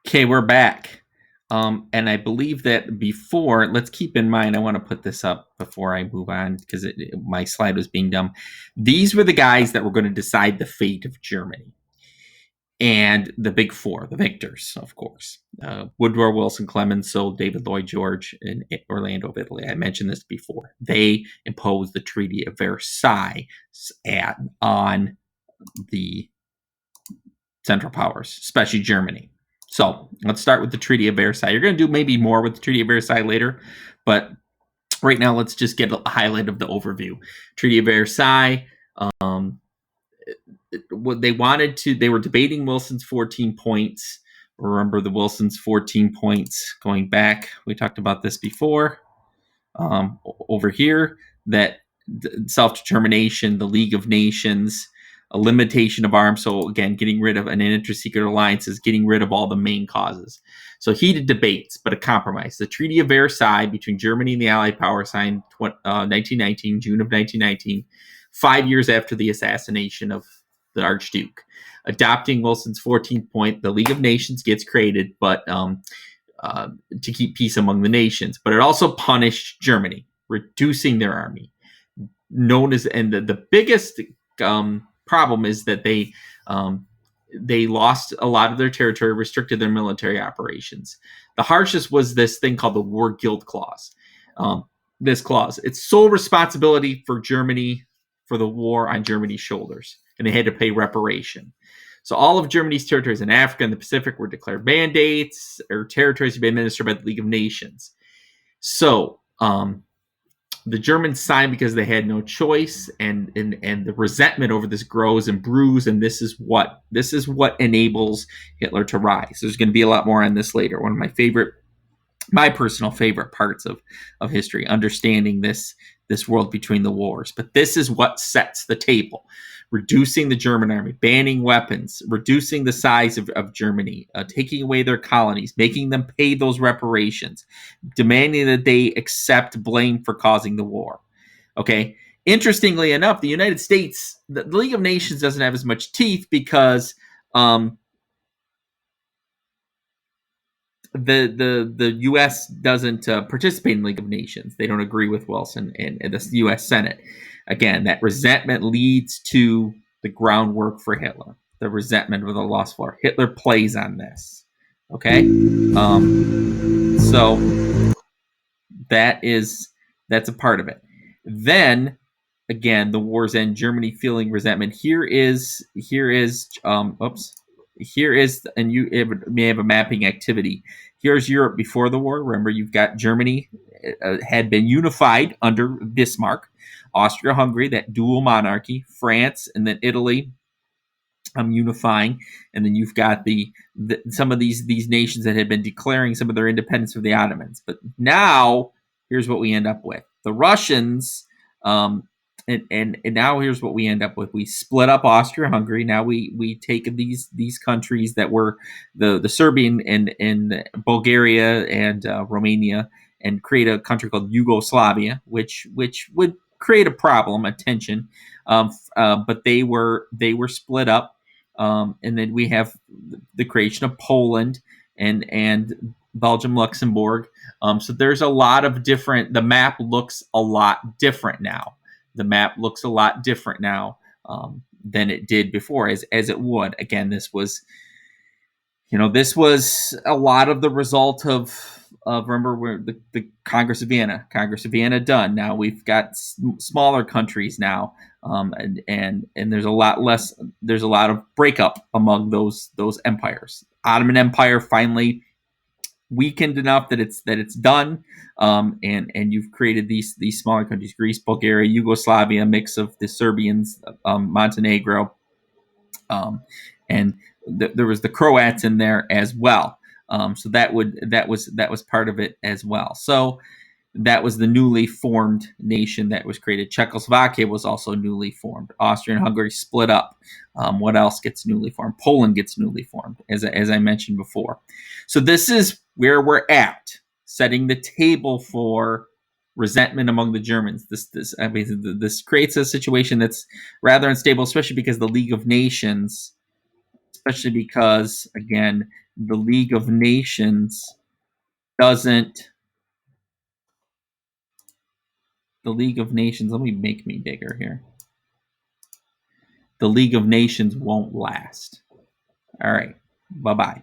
Okay, we're back. And I believe that before, let's keep in mind, I want to put this up before I move on because my slide was being dumb. These were the guys that were going to decide the fate of Germany and the big four, the victors, of course. Woodrow Wilson Clemenceau, David Lloyd George, and Orlando of Italy. I mentioned this before. They imposed the Treaty of Versailles on the Central Powers, especially Germany. So let's start with the Treaty of Versailles. You're going to do maybe more with the Treaty of Versailles later, but right now let's just get a highlight of the overview. Treaty of Versailles. Um, what they wanted to, they were debating Wilson's 14 points. Remember the Wilson's 14 points going back. We talked about this before. Over here, that self-determination, the League of Nations, a limitation of arms. So again, getting rid of an inter-secret alliances, getting rid of all the main causes. So heated debates, but a compromise. The Treaty of Versailles between Germany and the Allied power signed 1919, June of 1919, 5 years after the assassination of the Archduke. Adopting Wilson's 14th point, the League of Nations gets created, but to keep peace among the nations. But it also punished Germany, reducing their army. Known as, and the biggest problem is that they lost a lot of their territory, restricted their military operations. The harshest was this thing called the War Guilt Clause. This clause, it's sole responsibility for Germany for the war on Germany's shoulders, and they had to pay reparation. So all of Germany's territories in Africa and the Pacific were declared mandates or territories to be administered by the League of Nations. So the Germans signed because they had no choice, and the resentment over this grows and brews, and this is what enables Hitler to rise. There's going to be a lot more on this later. One of my personal favorite parts of history, understanding this world between the wars. But this is what sets the table. Reducing the German army, banning weapons, reducing the size of Germany, taking away their colonies, making them pay those reparations, demanding that they accept blame for causing the war. Okay. Interestingly enough, the United States, the League of Nations doesn't have as much teeth because the U.S. doesn't participate in the League of Nations. They don't agree with Wilson and the U.S. Senate. Again, that resentment leads to the groundwork for Hitler. The resentment of the lost war. Hitler plays on this. Okay, so that's a part of it. Then again, the wars end. Germany feeling resentment. Here is, and you may have a mapping activity. Here's Europe before the war. Remember, you've got Germany had been unified under Bismarck, Austria-Hungary, that dual monarchy, France, and then Italy unifying, and then you've got some of these nations that had been declaring some of their independence from the Ottomans. But now, here's what we end up with: the Russians. And now here's what we end up with. We split up Austria-Hungary. Now we take these countries that were the Serbian and Bulgaria and Romania, and create a country called Yugoslavia, which would create a problem, a tension. But they were split up, and then we have the creation of Poland and Belgium, Luxembourg. So there's a lot of different. The map looks a lot different now. The map looks a lot different now than it did before, as it would. Again, this was a lot of the result of remember the Congress of Vienna. Congress of Vienna done. Now we've got smaller countries now, and there's a lot less. There's a lot of breakup among those empires. Ottoman Empire finally weakened enough that it's done, and you've created these smaller countries: Greece, Bulgaria, Yugoslavia, a mix of the Serbians, Montenegro, and there was the Croats in there as well. So that was part of it as well. So that was the newly formed nation that was created. Czechoslovakia was also newly formed. Austria and Hungary split up. What else gets newly formed? Poland gets newly formed, as I mentioned before. So this is where we're at, setting the table for resentment among the Germans. This creates a situation that's rather unstable, especially because the League of Nations, especially because, again, the League of Nations doesn't. The League of Nations. Let me make me bigger here. The League of Nations won't last. All right. Bye bye.